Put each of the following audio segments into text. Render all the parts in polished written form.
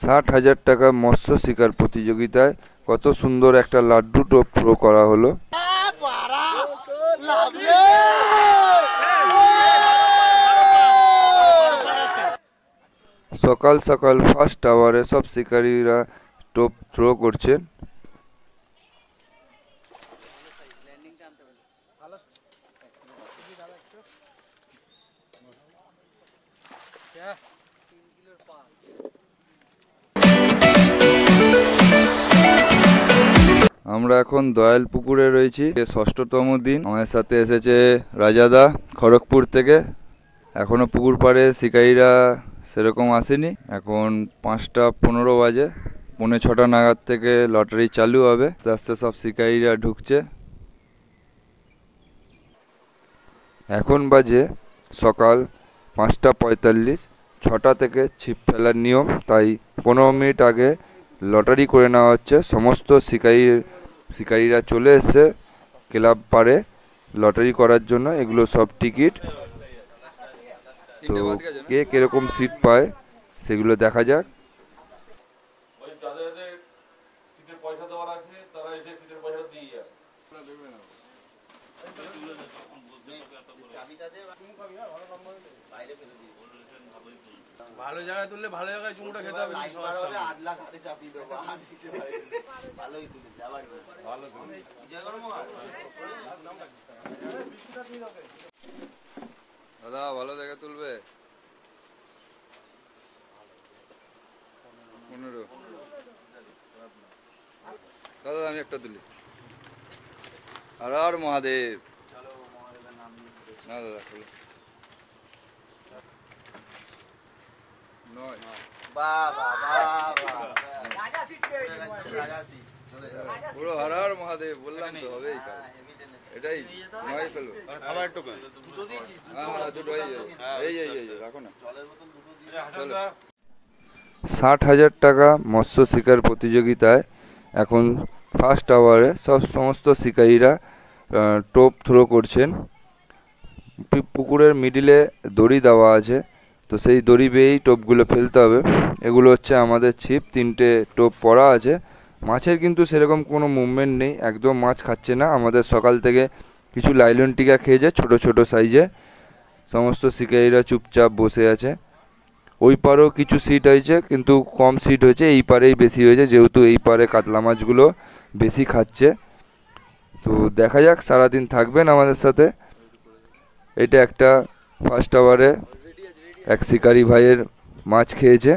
60,000 টাকা মৎস্য শিকার প্রতিযোগিতায় কত সুন্দর একটা লাড্ডু টোপ থ্রো করা হলো। সকাল সকাল ফার্স্ট আওয়ারে সব শিকারীরা টোপ থ্রো করছেন। আমরা এখন দয়াল পুকুরে রয়েছি, 6তম দিন। আমাদের সাথে এসেছে রাজাদা খড়গপুর থেকে। এখনো পুকুর পাড়ে শিকারীরা সেরকম আসেনি। এখন 5:15 বাজে, 5:45 নাগাদ থেকে লটারি চালু হবে। আস্তে আস্তে সব শিকারীরা ঢুকছে। এখন বাজে সকাল 5:45। 6টা থেকে ছিপ ফেলার নিয়ম, তাই 15 মিনিট আগে লটারি করে নেওয়া হচ্ছে। সমস্ত শিকারীরা চলে এসছে ক্লাব পাড়ে লটারি করার জন্য। এগুলো সব টিকিট। তো কে কিরকম সিট পায় সেগুলো দেখা যাক। ভালো জায়গায় তুললে ভালো জায়গায় চুমুটা খেতে হবে। দাদা ভালো জায়গায় তুলবে। 15। দাদা আমি একটা তুলি। আর মহাদেব। না দাদা খুলো। 9। পুরো হর মহাদেব বললাম তো হবেই। এটাই 9 ফেলবো। আবার একটু হ্যাঁ দুটো এই রাখো না। 60,000 টাকা মৎস্য শিকার প্রতিযোগিতায় এখন ফার্স্ট আওয়ারে সমস্ত শিকারীরা টোপ থ্রো করছেন। পুকুরের মিডিলে দড়ি দেওয়া আছে, তো সেই দড়ি বেয়েই টোপগুলো ফেলতে হবে। এগুলো হচ্ছে আমাদের ছিপ। 3টে টোপ পড়া আছে। মাছের কিন্তু সেরকম কোনো মুভমেন্ট নেই, একদম মাছ খাচ্ছে না। আমাদের সকাল থেকে কিছু লাইলন টিকা খেয়েছে ছোট ছোট সাইজে। সমস্ত শিকারীরা চুপচাপ বসে আছে। ওই পারেও কিছু সিট হয়েছে, কিন্তু কম সিট হয়েছে। এই পারেই বেশি হয়েছে, যেহেতু এই পারে কাতলা মাছগুলো বেশি খাচ্ছে। তো দেখা যাক, সারাদিন থাকবেন আমাদের সাথে। এটা একটা ফার্স্ট আওয়ারে এক শিকারি ভাইয়ের মাছ খেয়েছে।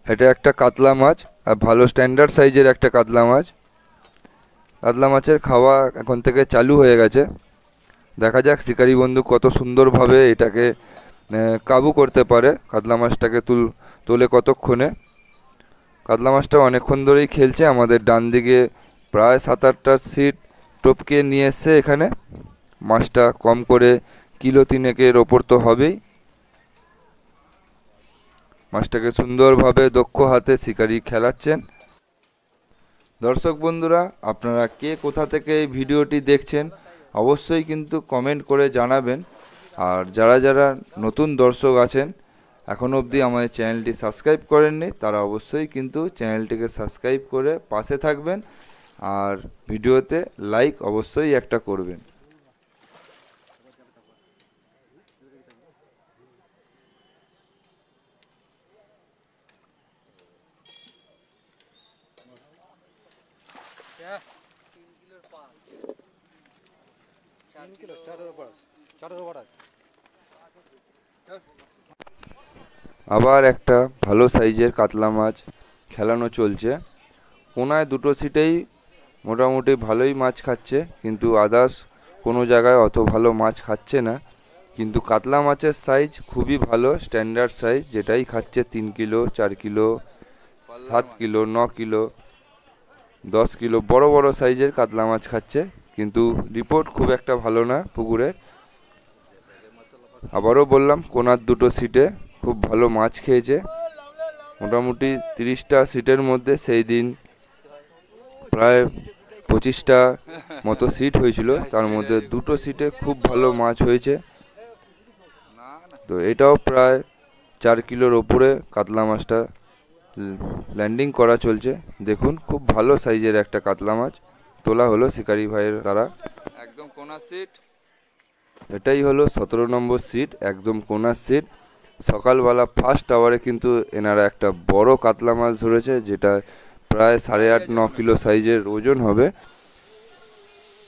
এটা একটা কাতলা মাছ, আর ভালো স্ট্যান্ডার্ড সাইজের একটা কাতলা মাছ। কাতলা মাছের খাওয়া এখন থেকে চালু হয়ে গেছে। দেখা যাক শিকারি বন্ধু কত সুন্দরভাবে এটাকে কাবু করতে পারে। কাতলা মাছটাকে তোলে কতক্ষণে। কাতলা মাছটা অনেকক্ষণ ধরেই খেলছে। আমাদের ডান দিকে প্রায় 7-8টা সিট টপকে নিয়ে এসছে এখানে। মাছটা কম করে কিলো 3-এর ওপর তো হবেই। মাছটাকে সুন্দরভাবে দক্ষ হাতে শিকারি খেলাচ্ছেন। দর্শক বন্ধুরা, আপনারা কে কোথা থেকে এই ভিডিওটি দেখছেন অবশ্যই কিন্তু কমেন্ট করে জানাবেন। আর যারা যারা নতুন দর্শক আছেন এখনও অবধি আমাদের চ্যানেলটি সাবস্ক্রাইব করেননি, তারা অবশ্যই কিন্তু চ্যানেলটিকে সাবস্ক্রাইব করে পাশে থাকবেন। আর ভিডিওতে লাইক অবশ্যই একটা করবেন। আবার একটা ভালো সাইজের কাতলা মাছ খেলানো চলছে। কোনায় 2টো সিটেই মোটামুটি ভালোই মাছ খাচ্ছে, কিন্তু আদার্স কোনো জায়গায় অত ভালো মাছ খাচ্ছে না। কিন্তু কাতলা মাছের সাইজ খুবই ভালো, স্ট্যান্ডার্ড সাইজ, যেটাই খাচ্ছে 3 kilo, 4 kilo, 7 kilo, 9 kilo, 10 kilo বড় বড় সাইজের কাতলা মাছ খাচ্ছে। কিন্তু রিপোর্ট খুব একটা ভালো না পুকুরে। আবারও বললাম, কোনার 2টো সিটে খুব ভালো মাছ খেয়েছে। মোটামুটি 30টা সিটের মধ্যে সেই দিন প্রায় 25টা মতো সিট হয়েছিল, তার মধ্যে 2টো সিটে খুব ভালো মাছ হয়েছে। তো এটাও প্রায় 4 কিলোর ওপরে কাতলা মাছটা ল্যান্ডিং করা চলছে। দেখুন খুব ভালো সাইজের একটা কাতলা মাছ তোলা হলো শিকারি ভাইয়ের দ্বারা। একদম কোনার সিট, এটাই হলো 17 নম্বর সিট, একদম কোনার সিট। সকালবেলা ফার্স্ট আওয়ারে কিন্তু এনারা একটা বড় কাতলা মাছ ধরেছে, যেটা প্রায় 8.5-9 কিলো সাইজের ওজন হবে।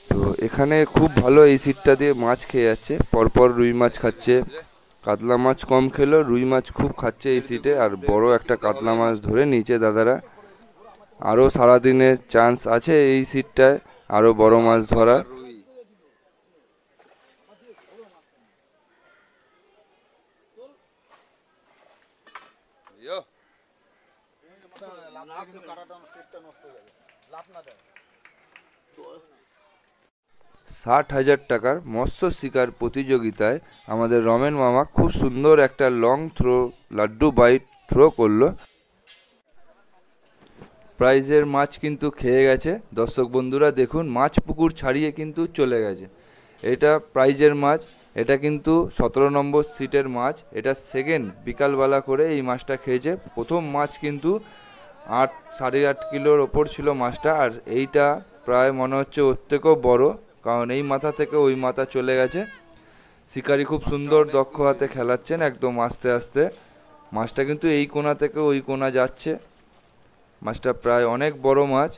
তো এখানে খুব ভালো এই সিটটা দিয়ে মাছ খেয়ে যাচ্ছে, পরপর রুই মাছ খাচ্ছে। কাতলা মাছ কম খেলো, রুই মাছ খুব খাচ্ছে এই সিটে। আর বড় একটা কাতলা মাছ ধরে নিচে দাদারা। আরও সারাদিনে চান্স আছে এই সিটটায় আরও বড় মাছ ধরার। ৳60,000 মৎস্য শিকার প্রতিযোগিতায় আমাদের রমেন মামা খুব সুন্দর একটা লং থ্রো লাড্ডু বাইট থ্রো করলো। প্রাইজের মাছ কিন্তু খেয়ে গেছে। দর্শক বন্ধুরা দেখুন, মাছ পুকুর ছাড়িয়ে কিন্তু চলে গেছে। এটা প্রাইজের মাছ, এটা কিন্তু 17 নম্বর সিটের মাছ। এটা সেকেন্ড বিকালবেলা করে এই মাছটা খেয়েছে। প্রথম মাছ কিন্তু 8-8.5 কিলোর ওপর ছিল মাছটা। আর এইটা প্রায় মনে হচ্ছে ওর থেকেও বড়, কারণ এই মাথা থেকে ওই মাথা চলে গেছে। শিকারি খুব সুন্দর দক্ষ হাতে খেলাচ্ছেন একদম আস্তে আস্তে। মাছটা কিন্তু এই কোণা থেকে ওই কোণা যাচ্ছে। মাছটা প্রায় অনেক বড় মাছ।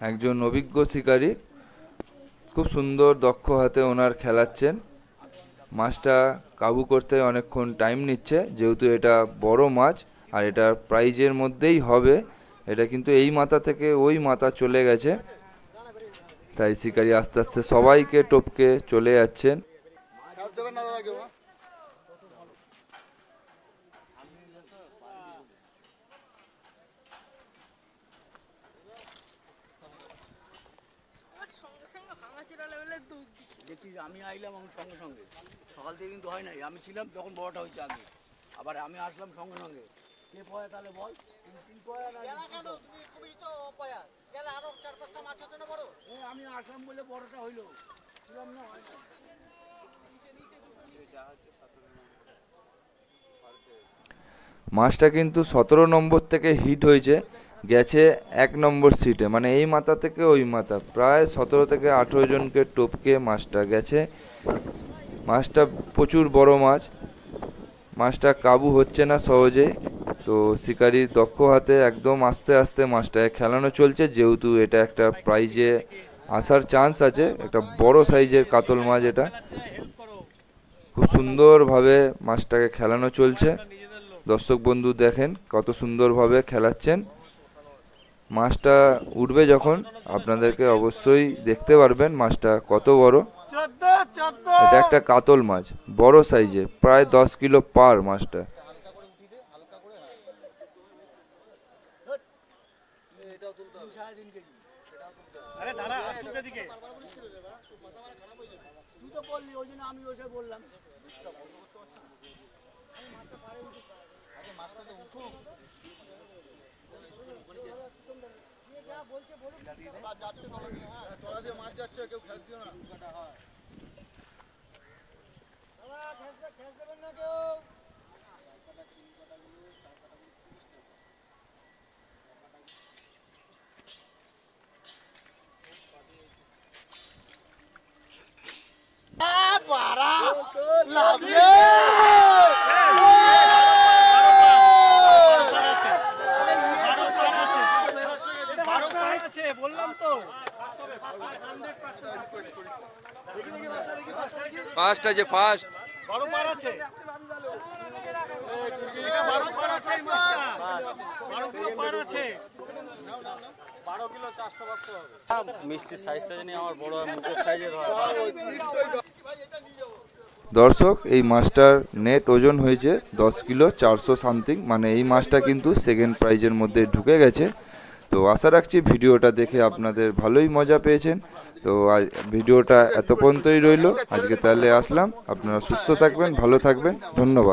একজন অভিজ্ঞ শিকারি খুব সুন্দর দক্ষ হাতে ওনার খেলাচ্ছেন। মাছটা কাবু করতে অনেকক্ষণ টাইম নিচ্ছে, যেহেতু এটা বড় মাছ আর এটা প্রাইজের মধ্যেই হবে। এটা কিন্তু এই মাথা থেকে ওই মাথা চলে গেছে, তাই শিকারি আস্তে আস্তে সবাইকে টপকে চলে যাচ্ছেন। আমি আইলাম আমার সঙ্গে সঙ্গে, সকাল থেকে কিন্তু হয় নাই। আমি ছিলাম তখন বড়টা হয়েছে আগে, আবার আমি আসলাম সঙ্গে সঙ্গে। কে পয়া তাহলে বল? আমি আসলাম বলে বড়টা হইলো, ছিলাম না। মাছটা কিন্তু 17 নম্বর থেকে হিট হয়েছে, গেছে 1 নম্বর সিটে, মানে এই মাথা থেকে ওই মাথা। প্রায় 17 থেকে 18 জনকে টপকে মাছটা গেছে। মাছটা প্রচুর বড় মাছ, মাছটা কাবু হচ্ছে না সহজে। তো শিকারি দক্ষ হাতে একদম আস্তে আস্তে মাছটাকে খেলানো চলছে, যেহেতু এটা একটা প্রাইজে আসার চান্স আছে। একটা বড় সাইজের কাতল মাছ এটা। খুব সুন্দরভাবে মাছটাকে খেলানো চলছে। দর্শক বন্ধু দেখেন কত সুন্দরভাবে খেলাচ্ছেন। মাছটা উঠবে যখন আপনাদেরকে অবশ্যই দেখতে পারবেন মাছটা কত বড়। এটা একটা কাতল মাছ, বড় সাইজের, প্রায় 10 কিলো পার মাছটা। আমি ওসে বললাম মাছ যাচ্ছে, কেউ খেল দিও না। ফার্স্ট আছে, ফার্স্ট বড় পার আছে, এটা বড় পার আছে, এই মাছটা 12 কিলো পার আছে, 12 কিলো 400 বাক্স হবে। মিষ্টির সাইজটা জানি আমার বড় মুখের সাইজের হয়। দর্শক, এই মাছটার নেট ওজন হয়েছে 10 কিলো 400 সামথিং, মানে এই মাছটা কিন্তু সেকেন্ড প্রাইজের মধ্যে ঢুকে গেছে। তো আশা রাখছি ভিডিওটা দেখে আপনাদের ভালোই মজা পেয়েছেন। তো ভিডিওটা এত পর্যন্তই রইল আজকে, তাহলে আসলাম। আপনারা সুস্থ থাকবেন, ভালো থাকবেন, ধন্যবাদ।